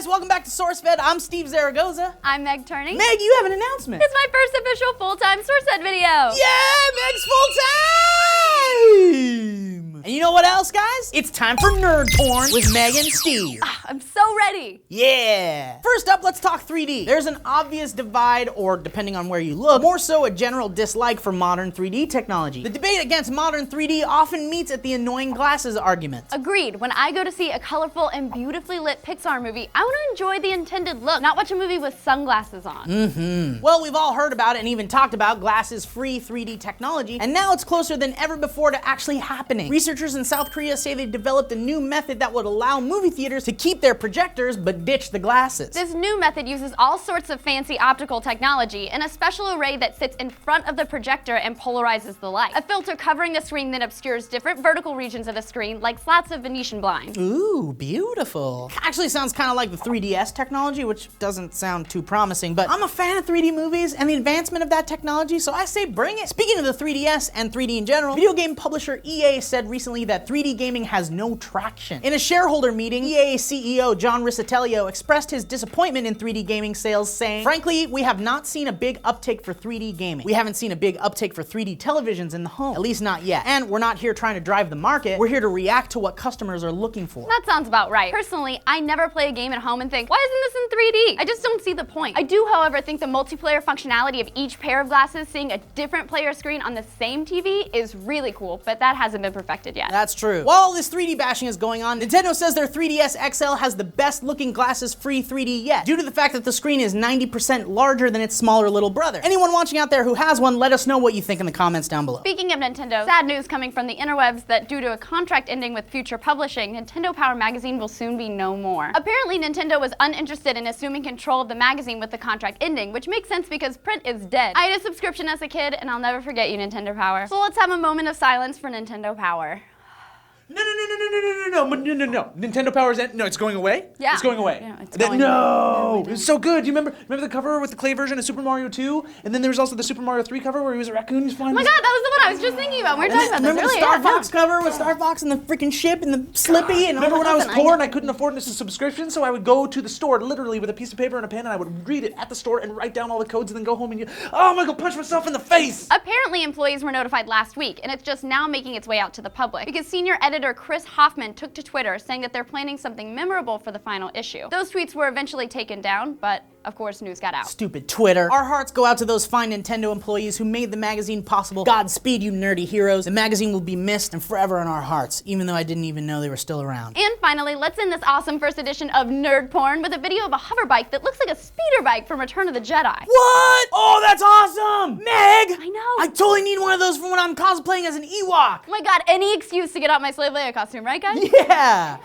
welcome back to SourceFed. I'm Steve Zaragoza. I'm Meg Turning. Meg, you have an announcement. It's my first official full-time SourceFed video. Yeah, Meg's full-time! And you know what else, guys? It's time for Nerd Porn with Meg and Steve. I'm so ready. Yeah. First up, let's talk 3D. There's an obvious divide, or depending on where you look, more so a general dislike for modern 3D technology. The debate against modern 3D often meets at the annoying glasses argument. Agreed. When I go to see a colorful and beautifully lit Pixar movie, I want to enjoy the intended look, not watch a movie with sunglasses on. Well, we've all heard about it and even talked about glasses-free 3D technology, and now it's closer than ever before to actually happening. Researchers in South Korea say they developed a new method that would allow movie theaters to keep their projectors but ditch the glasses. This new method uses all sorts of fancy optical technology and a special array that sits in front of the projector and polarizes the light. A filter covering the screen that obscures different vertical regions of the screen, like slats of Venetian blinds. Ooh, beautiful. Actually sounds kind of like the 3DS technology, which doesn't sound too promising, but I'm a fan of 3D movies and the advancement of that technology, so I say bring it. Speaking of the 3DS and 3D in general, video game publisher EA said recently that 3D gaming has no traction. In a shareholder meeting, EA CEO John Riccitiello expressed his disappointment in 3D gaming sales, saying, "Frankly, we have not seen a big uptake for 3D gaming. We haven't seen a big uptake for 3D televisions in the home, at least not yet. And we're not here trying to drive the market, we're here to react to what customers are looking for." That sounds about right. Personally, I never play a game at home and think, why isn't this in 3D? I just don't see the point. I do, however, think the multiplayer functionality of each pair of glasses seeing a different player screen on the same TV is really cool, but that hasn't been perfected yet. That's true. While all this 3D bashing is going on, Nintendo says their 3DS XL has the best looking glasses-free 3D yet, due to the fact that the screen is 90% larger than its smaller little brother. Anyone watching out there who has one, let us know what you think in the comments down below. Speaking of Nintendo, sad news coming from the interwebs that due to a contract ending with Future Publishing, Nintendo Power magazine will soon be no more. Apparently, Nintendo was uninterested in assuming control of the magazine with the contract ending, which makes sense because print is dead. I had a subscription as a kid, and I'll never forget you, Nintendo Power. So let's have a moment of silence for Nintendo Power. No. Nintendo Power's no, it's going away? Yeah. It's going away. Yeah, it's going no! away. It's so good. Do you remember the cover with the clay version of Super Mario 2? And then there was also the Super Mario 3 cover where he was a raccoon, he's flying. Oh my god, that was the one I was just thinking about. We were talking about this Remember the earlier. Star Fox cover with Star Fox and the freaking ship and the Slippy and all Remember when I was Listen, I poor know. and I couldn't afford this subscription, so I would go to the store literally with a piece of paper and a pen and I would read it at the store and write down all the codes and then go home and oh, I'm gonna go punch myself in the face! Apparently, employees were notified last week, and it's just now making its way out to the public, because senior editor Chris Hoffman took to Twitter saying that they're planning something memorable for the final issue. Those tweets were eventually taken down, but of course news got out. Stupid Twitter. Our hearts go out to those fine Nintendo employees who made the magazine possible. Godspeed, you nerdy heroes. The magazine will be missed and forever in our hearts, even though I didn't even know they were still around. And finally, let's end this awesome first edition of Nerd Porn with a video of a hover bike that looks like a speeder bike from Return of the Jedi. What? Oh, that's awesome! Meg! I know. I totally need one of those for when I'm cosplaying as an Ewok. Oh my god, any excuse to get out my Slave Leia costume, right guys? Yeah!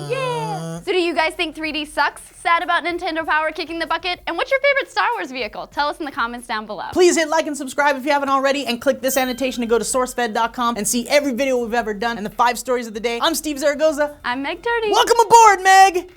Yeah. So do you guys think 3D sucks? Sad about Nintendo Power kicking the bucket? And what's your favorite Star Wars vehicle? Tell us in the comments down below. Please hit like and subscribe if you haven't already, and click this annotation to go to SourceFed.com and see every video we've ever done and the 5 stories of the day. I'm Steve Zaragoza. I'm Meg Turning. Welcome aboard, Meg!